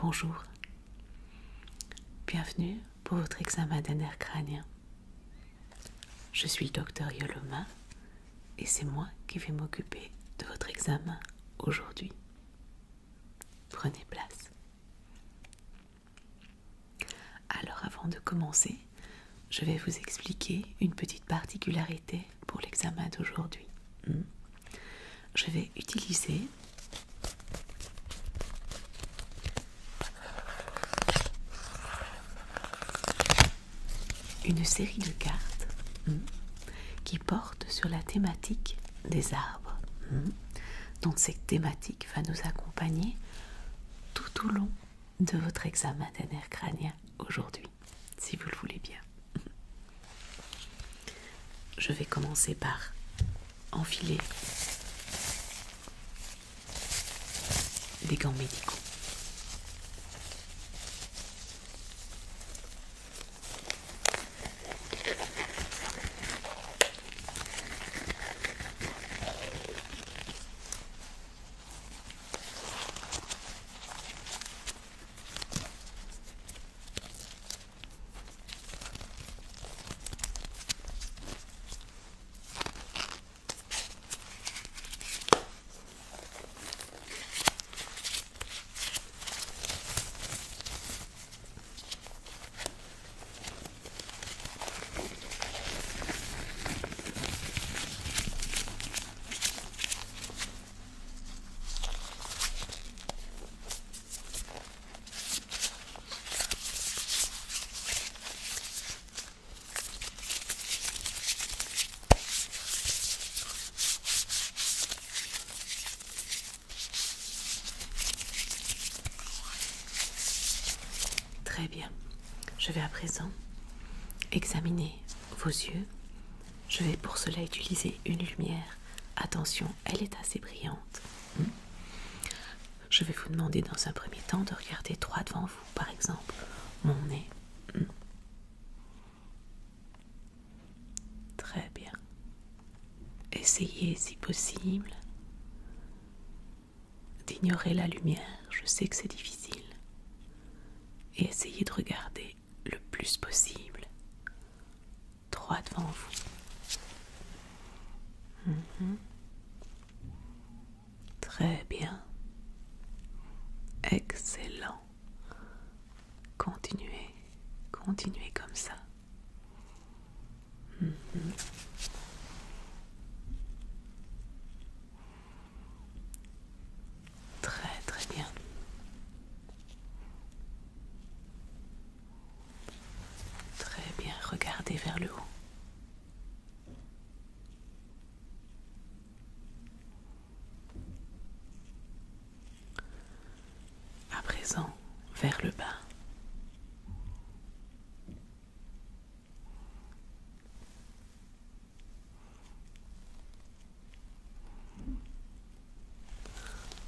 Bonjour, bienvenue pour votre examen d'un nerf crânien. Je suis le docteur Yoloma et c'est moi qui vais m'occuper de votre examen aujourd'hui. Prenez place. Alors avant de commencer, je vais vous expliquer une petite particularité pour l'examen d'aujourd'hui. Je vais utiliser une série de cartes qui portent sur la thématique des arbres. Donc cette thématique va nous accompagner tout au long de votre examen d'un nerf crânien aujourd'hui, si vous le voulez bien. Je vais commencer par enfiler des gants médicaux. Très bien. Je vais à présent examiner vos yeux. Je vais pour cela utiliser une lumière. Attention, elle est assez brillante. Je vais vous demander dans un premier temps de regarder droit devant vous, par exemple mon nez. Très bien. Essayez, si possible, d'ignorer la lumière. Je sais que c'est difficile. Et essayez de regarder le plus possible droit devant vous. Très bien. Excellent. Continuez. Continuez comme ça. Très très bien. Très bien. Regardez vers le haut. À présent, vers le bas.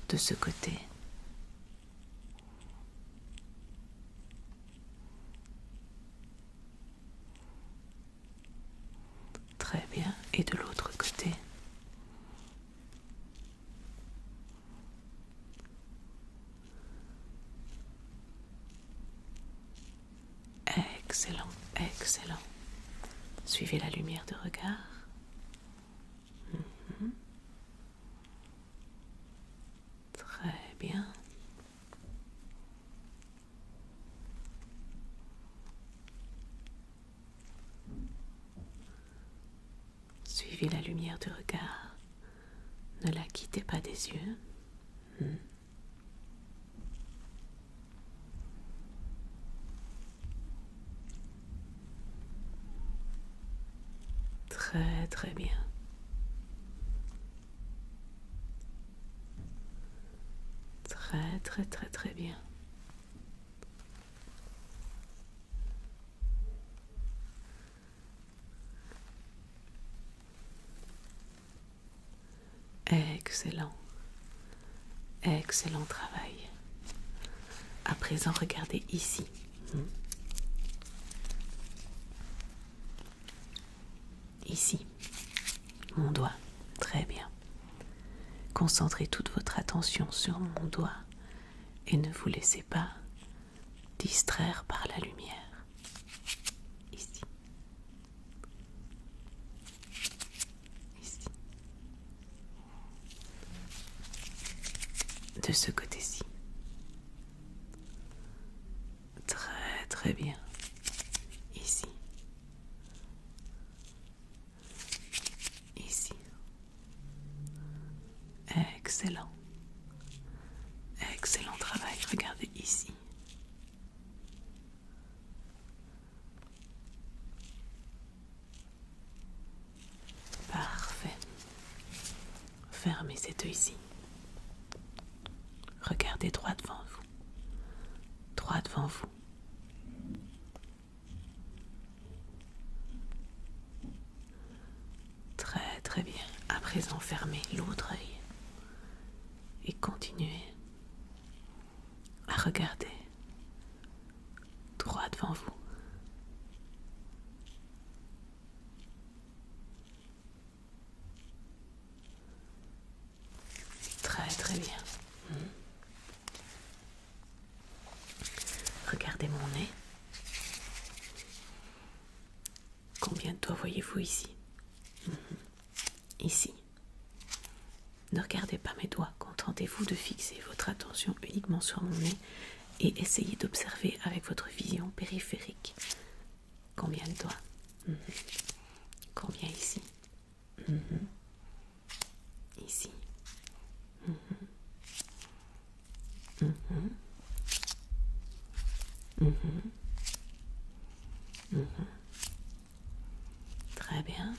De ce côté. Très bien. Et de l'autre côté. Excellent, excellent. Suivez la lumière de regard. Très bien. Suivez la lumière de regard. Ne la quittez pas des yeux. Très très bien. Très très très très bien. Excellent. Excellent travail. À présent, regardez ici. Ici. Mon doigt. Très bien. Concentrez toute votre attention sur mon doigt et ne vous laissez pas distraire par la lumière. Ici. Ici. De ce côté-ci. Très très bien. Ici. Ici. Excellent. Excellent travail. Regardez ici. Parfait. Fermez cet œil-ci. Regardez droit devant vous. Droit devant vous. Très très bien. À présent, fermez l'autre œil. Et continuez à regarder droit devant vous. Très très bien. Regardez mon nez. Combien de doigts voyez-vous ici? Ici. Ne regardez pas mes doigts, contentez-vous de fixer votre attention uniquement sur mon nez et essayez d'observer avec votre vision périphérique. Combien de doigts? Combien ici? Ici. Très bien.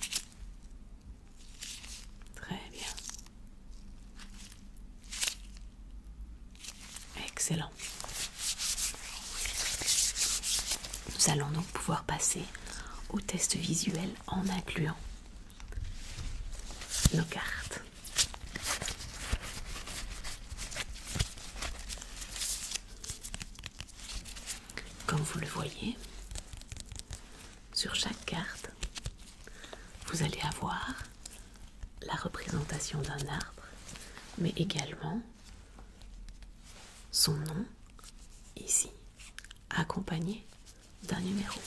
Très bien. Excellent. Nous allons donc pouvoir passer au test visuel en incluant nos cartes. Comme vous le voyez, sur chaque carte, vous allez avoir la représentation d'un arbre, mais également son nom, ici, accompagné d'un numéro.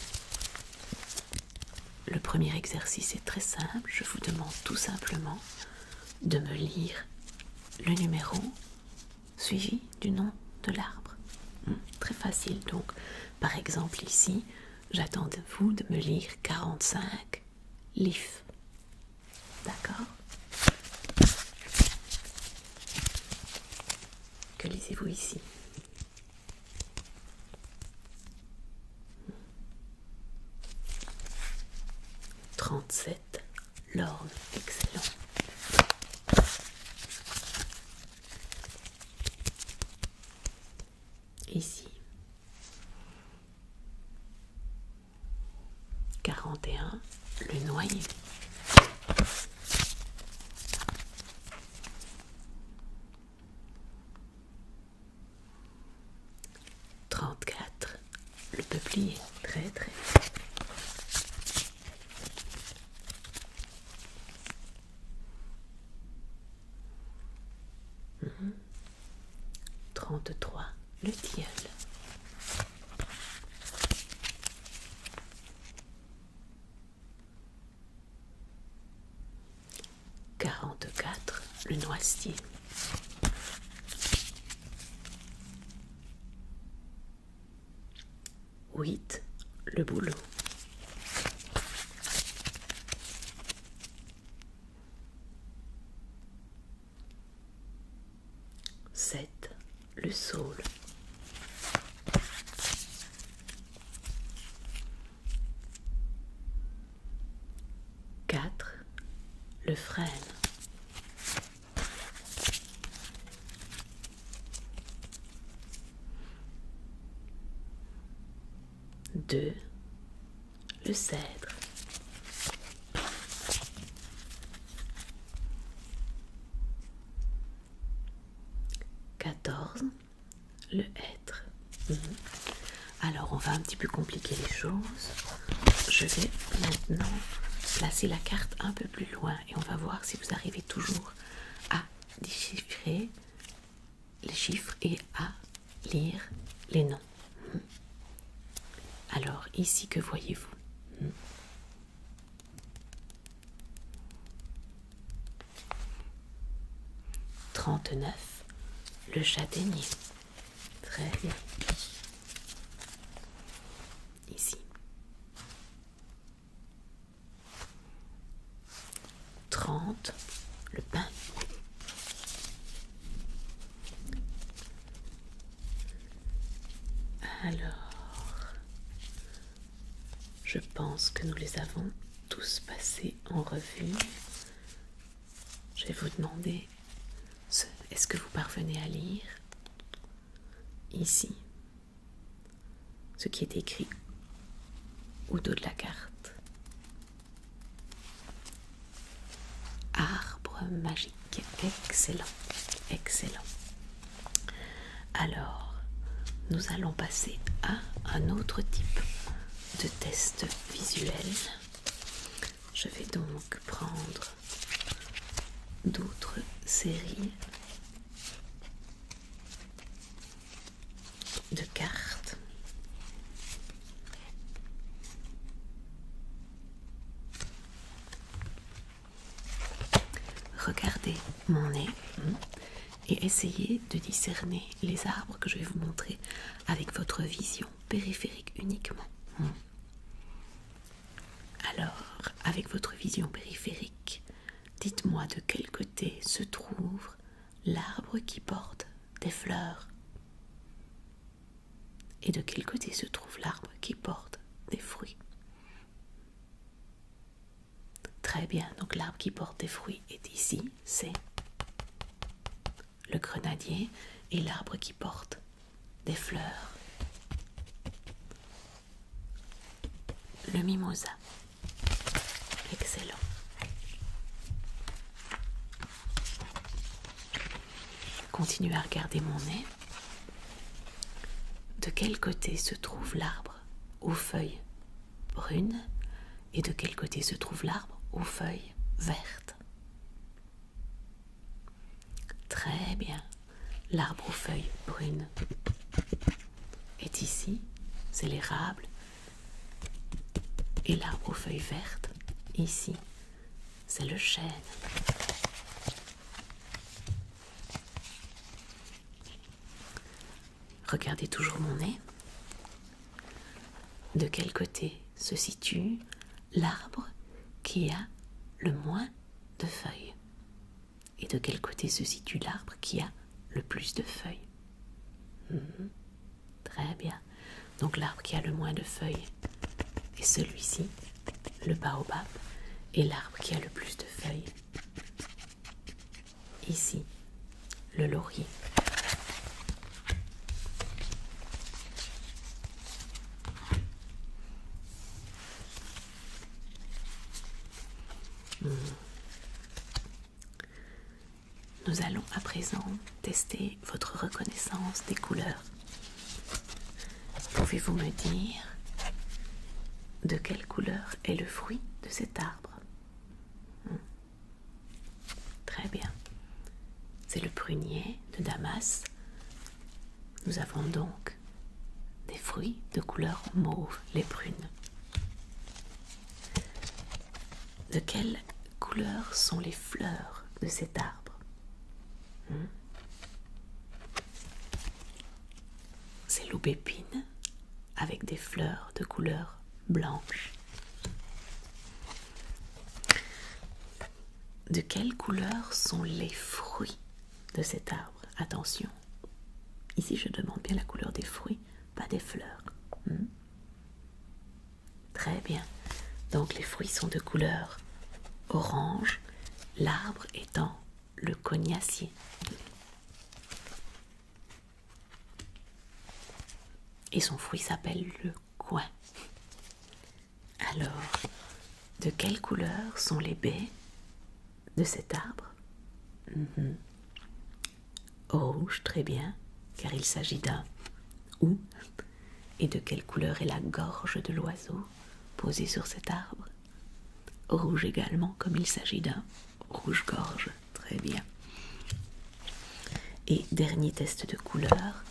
Le premier exercice est très simple, je vous demande tout simplement de me lire le numéro suivi du nom de l'arbre. Très facile, donc par exemple ici, j'attends de vous de me lire 45 leaf. D'accord? Que lisez-vous ici? « 37 l'orme, excellent. Ici, 41 le noyer. Le peuplier, très très. Mmh. 33, le tilleul. « 44, le noisetier. 8, le bouleau. 7, le saule. 4, le frêne. 2, le cèdre. 14, le hêtre. Alors on va un petit peu compliquer les choses. Je vais maintenant placer la carte un peu plus loin et on va voir si vous arrivez toujours à déchiffrer les chiffres et à lire les noms. Ici, que voyez-vous? 39, le châtaignier. Très bien. Ici. 30, le pin. Alors, je pense que nous les avons tous passés en revue. Je vais vous demander, est-ce que vous parvenez à lire ici ce qui est écrit au dos de la carte? Arbre magique. Excellent, excellent. Alors, nous allons passer à un autre type de test visuel. Je vais donc prendre d'autres séries de cartes. Regardez mon nez et essayez de discerner les arbres que je vais vous montrer avec votre vision périphérique uniquement. Alors, avec votre vision périphérique, dites-moi de quel côté se trouve l'arbre qui porte des fleurs et de quel côté se trouve l'arbre qui porte des fruits. Très bien, donc l'arbre qui porte des fruits est ici, c'est le grenadier, et l'arbre qui porte des fleurs, le mimosa. Excellent. Continuez à regarder mon nez. De quel côté se trouve l'arbre aux feuilles brunes et de quel côté se trouve l'arbre aux feuilles vertes? Très bien. L'arbre aux feuilles brunes est ici, c'est l'érable. Et l'arbre aux feuilles vertes, ici, c'est le chêne. Regardez toujours mon nez. De quel côté se situe l'arbre qui a le moins de feuilles? Et de quel côté se situe l'arbre qui a le plus de feuilles? Très bien. Donc l'arbre qui a le moins de feuilles est celui-ci, le baobab, et l'arbre qui a le plus de feuilles, ici, le laurier. Nous allons à présent tester votre reconnaissance des couleurs. Pouvez-vous me dire de quelle couleur est le fruit de cet arbre? Très bien. C'est le prunier de Damas. Nous avons donc des fruits de couleur mauve, les prunes. De quelle couleur sont les fleurs de cet arbre? C'est l'aubépine avec des fleurs de couleur blanche. De quelle couleur sont les fruits de cet arbre? Attention, ici je demande bien la couleur des fruits, pas des fleurs. Très bien, donc les fruits sont de couleur orange, l'arbre étant le cognacier. Et son fruit s'appelle le coing. Alors, de quelle couleur sont les baies de cet arbre? Rouge, très bien, car il s'agit d'un ou. Et de quelle couleur est la gorge de l'oiseau posé sur cet arbre? Rouge également, comme il s'agit d'un rouge-gorge. Très bien. Et dernier test de couleur.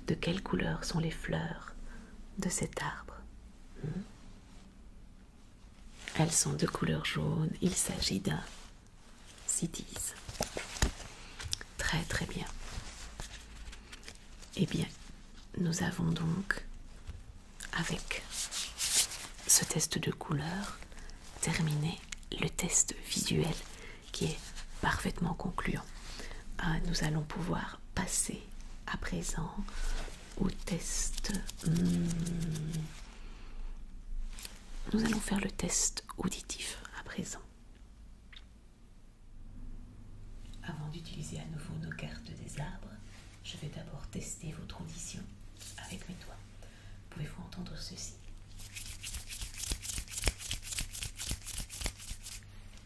De quelle couleur sont les fleurs de cet arbre? Elles sont de couleur jaune. Il s'agit d'un Cities. Très très bien. Eh bien, nous avons donc, avec ce test de couleur, terminé le test visuel qui est parfaitement concluant. Nous allons pouvoir passer à présent au test. Nous allons faire le test auditif à présent. Avant d'utiliser à nouveau nos cartes des arbres, je vais d'abord tester votre audition avec mes doigts. Pouvez-vous entendre ceci?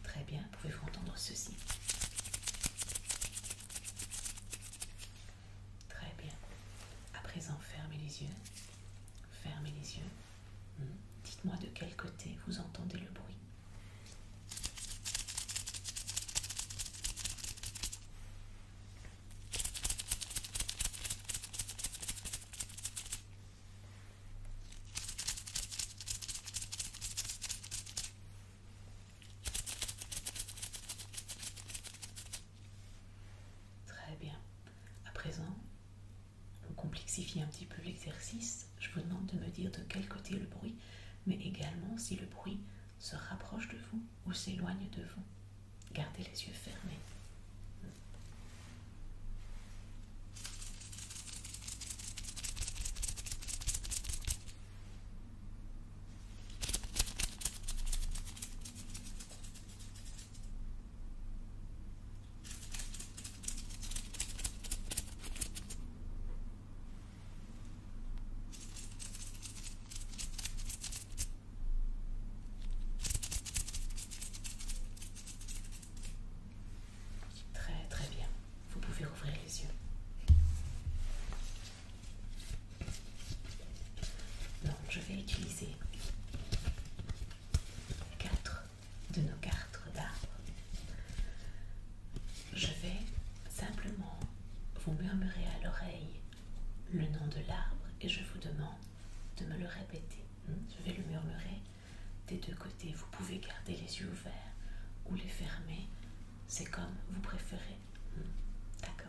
Très bien, pouvez-vous entendre ceci? Très bien. À présent, fermez les yeux. Fermez les yeux. Dites-moi de quel côté vous entendez le bruit. Très bien. À présent, on complexifie un petit peu l'exercice. Je vous demande de me dire de quel côté le bruit, mais également si le bruit se rapproche de vous ou s'éloigne de vous. Gardez les yeux fermés. Très bien. Vous pouvez rouvrir les yeux. Donc, je vais utiliser 4 de nos cartes d'arbres. Je vais simplement vous murmurer à l'oreille le nom de l'arbre et je vous demande de me le répéter. Je vais le murmurer des deux côtés. Vous pouvez garder les yeux ouverts ou les fermer. C'est comme vous préférez. D'accord.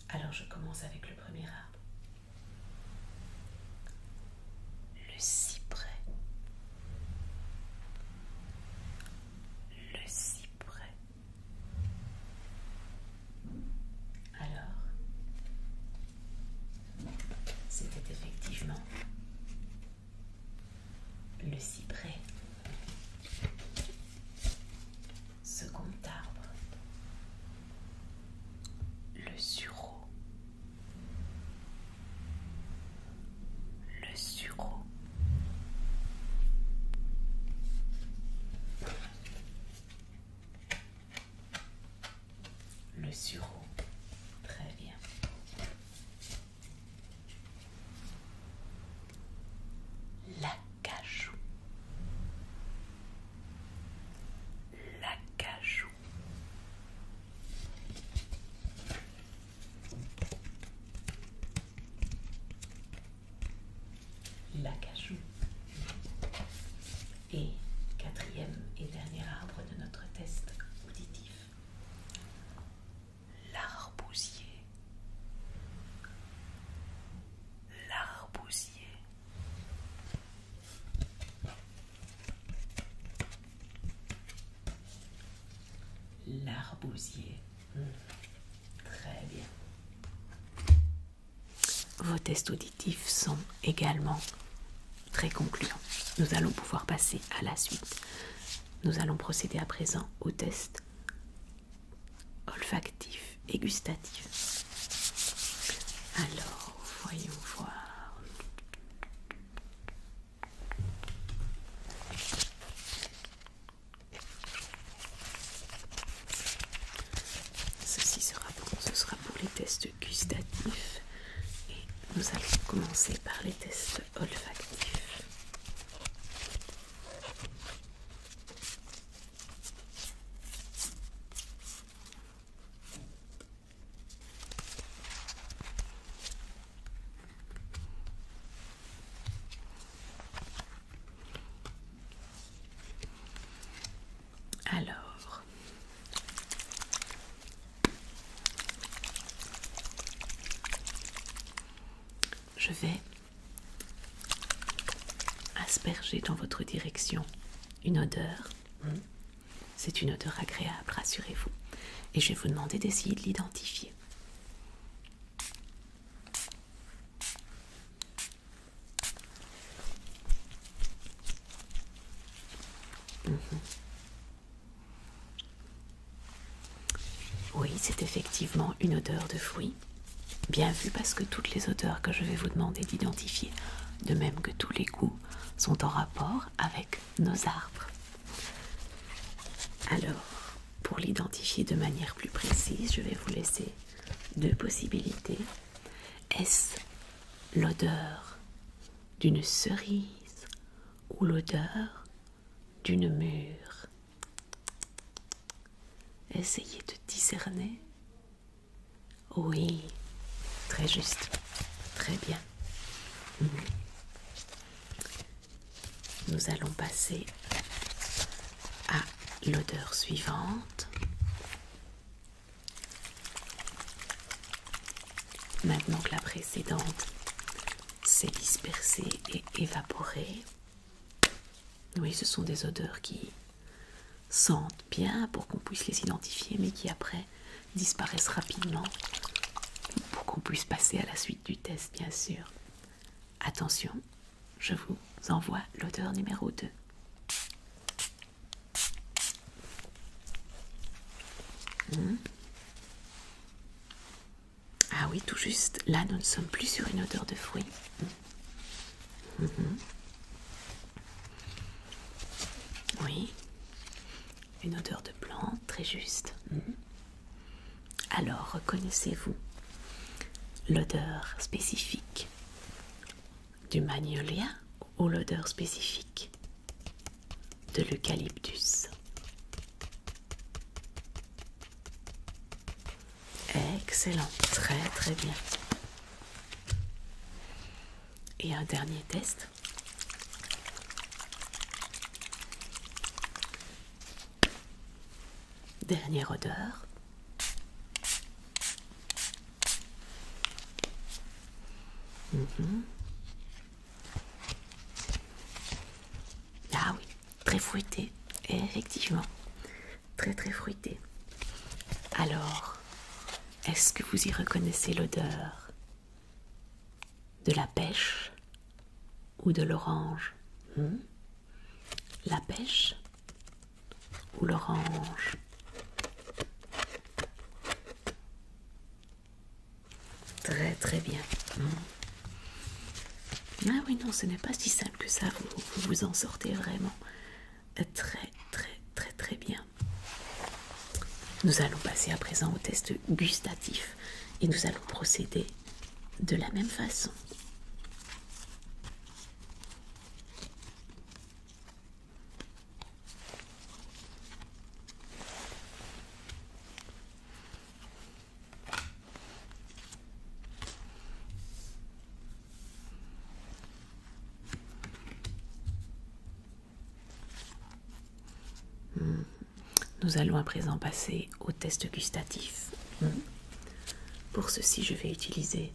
Alors je commence avec le premier arbre. Le cyprès. Le cyprès. Alors, c'était effectivement le cyprès. Second arbre. Le sureau. Le sureau. Le sureau. Très bien. L'acajou. L'acajou. L'acajou. Et quatrième et dernier arbre de notre test auditif. L'arbousier. L'arbousier. L'arbousier. Très bien. Vos tests auditifs sont également très concluants. Nous allons pouvoir passer à la suite. Nous allons procéder à présent au test olfactif et gustatif. Alors, voyons voir. Ceci sera bon, ce sera pour les tests gustatifs. Et nous allons commencer par les tests olfactifs. Alors, je vais asperger dans votre direction une odeur. C'est une odeur agréable, rassurez-vous. Et je vais vous demander d'essayer de l'identifier. Oui, c'est effectivement une odeur de fruits. Bien vu, parce que toutes les odeurs que je vais vous demander d'identifier, de même que tous les goûts, sont en rapport avec nos arbres. Alors, pour l'identifier de manière plus précise, je vais vous laisser deux possibilités. Est-ce l'odeur d'une cerise ou l'odeur d'une mûre? Essayez de discerner. Oui, très juste, très bien. Nous allons passer à l'odeur suivante. Maintenant que la précédente s'est dispersée et évaporée. Oui, ce sont des odeurs qui sentent bien pour qu'on puisse les identifier, mais qui après disparaissent rapidement pour qu'on puisse passer à la suite du test, bien sûr. Attention, je vous envoie l'odeur numéro 2. Ah oui, tout juste. Là, nous ne sommes plus sur une odeur de fruits. Oui, une odeur de plante, très juste. Alors, reconnaissez-vous l'odeur spécifique du magnolia ou l'odeur spécifique de l'eucalyptus? Excellent, très très bien. Et un dernier test. Dernière odeur. Ah oui, très fruité. Et effectivement, très très fruité. Alors, est-ce que vous y reconnaissez l'odeur de la pêche ou de l'orange? La pêche ou l'orange? Très très bien. Ah oui, non, ce n'est pas si simple que ça, vous en sortez vraiment très très très très bien. Nous allons passer à présent au test gustatif et nous allons procéder de la même façon. Nous allons à présent passer au test gustatif. Pour ceci, je vais utiliser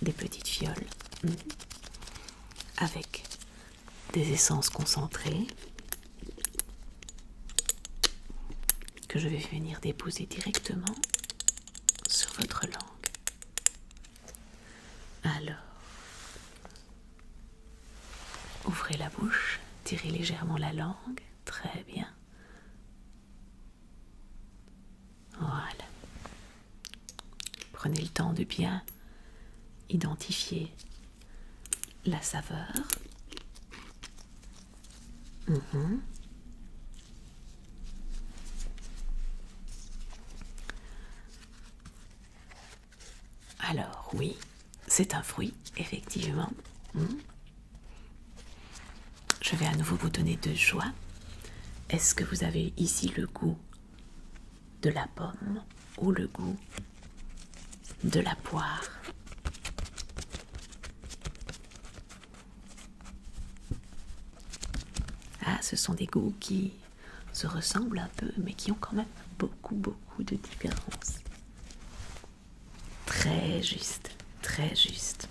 des petites fioles avec des essences concentrées que je vais venir déposer directement sur votre langue. Alors, ouvrez la bouche, tirez légèrement la langue. Très bien. Voilà. Prenez le temps de bien identifier la saveur. Alors oui, c'est un fruit, effectivement. Je vais à nouveau vous donner deux choix. Est-ce que vous avez ici le goût de la pomme ou le goût de la poire? Ah, Voilà, ce sont des goûts qui se ressemblent un peu, mais qui ont quand même beaucoup, beaucoup de différences. Très juste, très juste.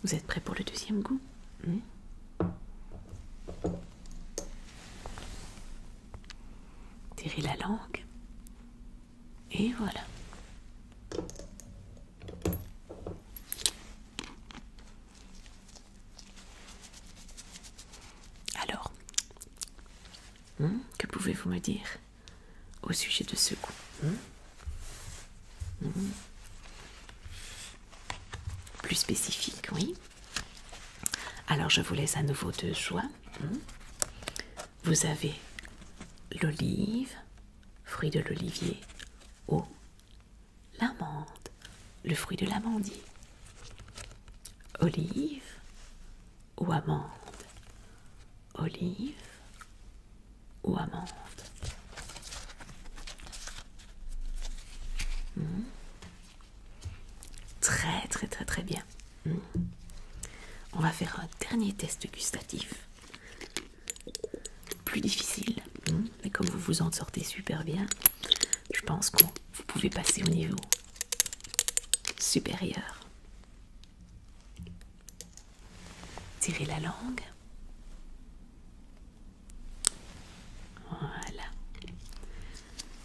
Vous êtes prêts pour le deuxième goût? Tirez la langue. Et voilà. Alors, que pouvez-vous me dire au sujet de ce goût? Plus spécifique, oui. Alors, je vous laisse à nouveau deux choix. Vous avez l'olive, fruit de l'olivier, ou l'amande, le fruit de l'amandier. Olive ou amande? Olive ou amande? Très très très très bien. On va faire un dernier test gustatif. Plus difficile, mais comme vous vous en sortez super bien, je pense que vous pouvez passer au niveau supérieur. Tirez la langue. Voilà.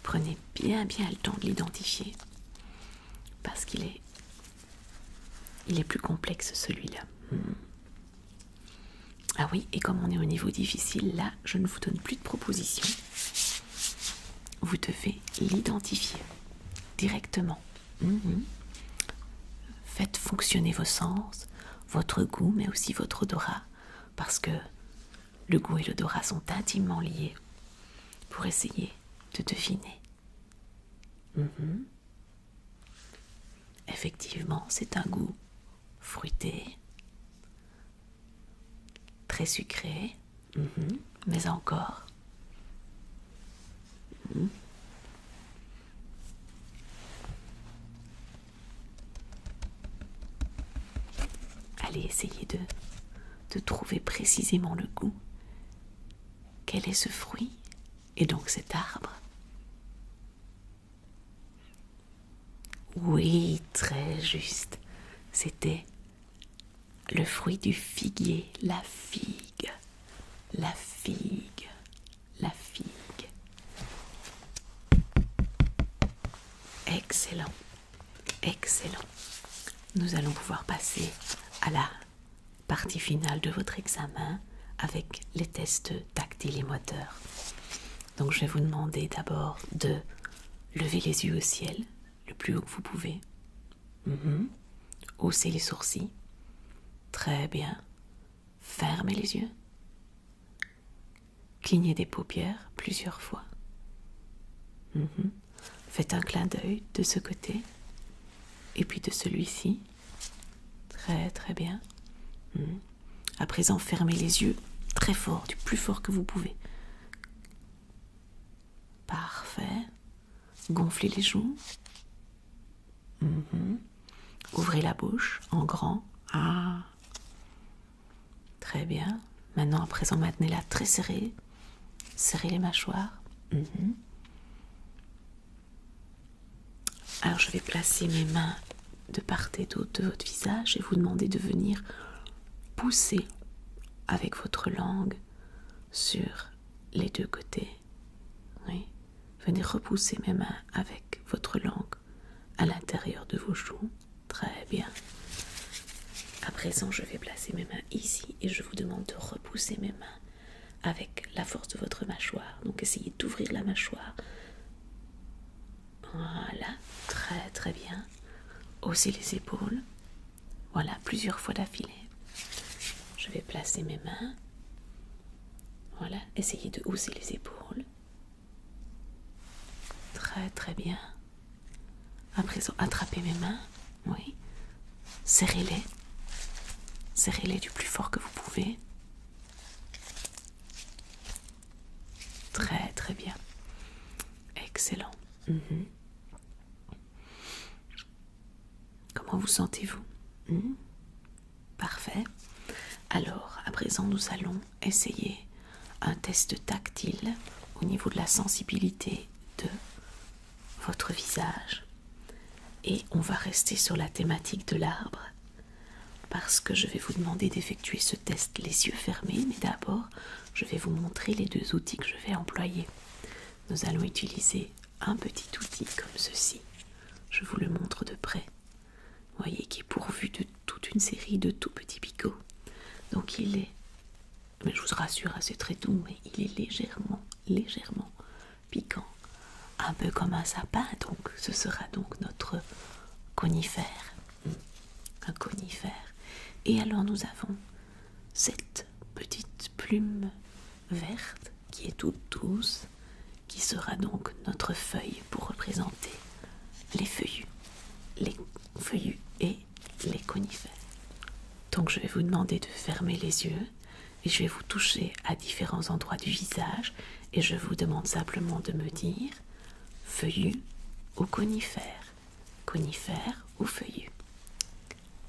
Prenez bien le temps de l'identifier parce qu'il est plus complexe celui-là. Ah oui, et comme on est au niveau difficile, là, je ne vous donne plus de propositions. Vous devez l'identifier directement. Faites fonctionner vos sens, votre goût, mais aussi votre odorat, parce que le goût et l'odorat sont intimement liés pour essayer de deviner. Effectivement, c'est un goût fruité, très sucré, mais encore. Allez essayer de trouver précisément le goût. Quel est ce fruit et donc cet arbre? Oui, très juste. C'était le fruit du figuier, la figue. La figue. La figue. Excellent. Excellent. Nous allons pouvoir passer à la partie finale de votre examen avec les tests tactiles et moteurs. Donc je vais vous demander d'abord de lever les yeux au ciel, le plus haut que vous pouvez. Haussez les sourcils. Très bien. Fermez les yeux. Clignez des paupières plusieurs fois. Faites un clin d'œil de ce côté et puis de celui-ci. Très très bien. À présent, fermez les yeux très fort, du plus fort que vous pouvez. Parfait. Gonflez les joues. Ouvrez la bouche en grand. Ah. Très bien. Maintenant, à présent, maintenez-la très serrée. Serrez les mâchoires. Alors, je vais placer mes mains de part et d'autre de votre visage et vous demander de venir pousser avec votre langue sur les deux côtés. Oui. Venez repousser mes mains avec votre langue à l'intérieur de vos joues. Très bien. À présent, je vais placer mes mains ici et je vous demande de repousser mes mains avec la force de votre mâchoire. Donc, essayez d'ouvrir la mâchoire. Voilà, très très bien. Haussez les épaules. Voilà, plusieurs fois d'affilée. Je vais placer mes mains. Voilà, essayez de hausser les épaules. Très très bien. À présent, attrapez mes mains. Oui. Serrez-les. Serrez-les du plus fort que vous pouvez. excellent. Comment vous sentez-vous? Parfait. Alors, à présent, nous allons essayer un test tactile au niveau de la sensibilité de votre visage. Et on va rester sur la thématique de l'arbre parce que je vais vous demander d'effectuer ce test les yeux fermés, mais d'abord, je vais vous montrer les deux outils que je vais employer. Nous allons utiliser un petit outil comme ceci. Je vous le montre de près. Vous voyez qu'il est pourvu de toute une série de tout petits picots. Donc il est, mais je vous rassure, c'est très doux, mais il est légèrement piquant. Un peu comme un sapin, donc ce sera donc notre conifère. Un conifère. Et alors nous avons cette petite plume verte qui est toute douce, qui sera donc notre feuille pour représenter les feuillus et les conifères. Donc je vais vous demander de fermer les yeux et je vais vous toucher à différents endroits du visage et je vous demande simplement de me dire feuillu ou conifère, conifère ou feuillu.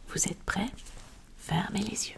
Vous êtes prêts? Fermez les yeux.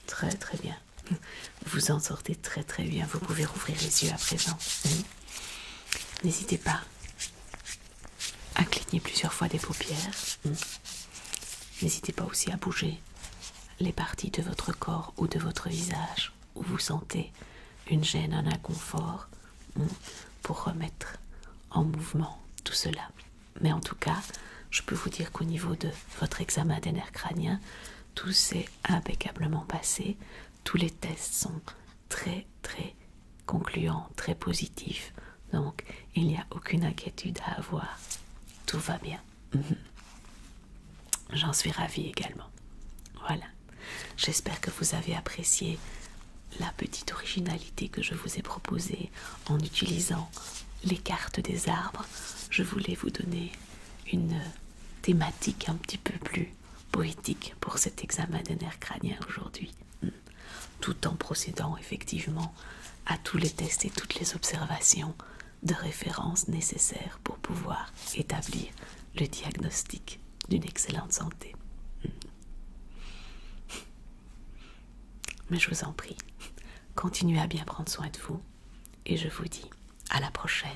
Très très bien. Vous en sortez très très bien. Vous pouvez rouvrir les yeux à présent. N'hésitez pas à cligner plusieurs fois des paupières. N'hésitez pas aussi à bouger les parties de votre corps ou de votre visage où vous sentez une gêne, un inconfort, pour remettre en mouvement tout cela. Mais en tout cas, je peux vous dire qu'au niveau de votre examen des nerfs crâniens, tout s'est impeccablement passé. Tous les tests sont très très concluants, très positifs. Donc, il n'y a aucune inquiétude à avoir. Tout va bien. J'en suis ravie également. Voilà. J'espère que vous avez apprécié la petite originalité que je vous ai proposée en utilisant les cartes des arbres. Je voulais vous donner une thématique un petit peu plus poétique pour cet examen des nerfs crâniens aujourd'hui, tout en procédant effectivement à tous les tests et toutes les observations de référence nécessaires pour pouvoir établir le diagnostic d'une excellente santé. Mais je vous en prie, continuez à bien prendre soin de vous et je vous dis à la prochaine.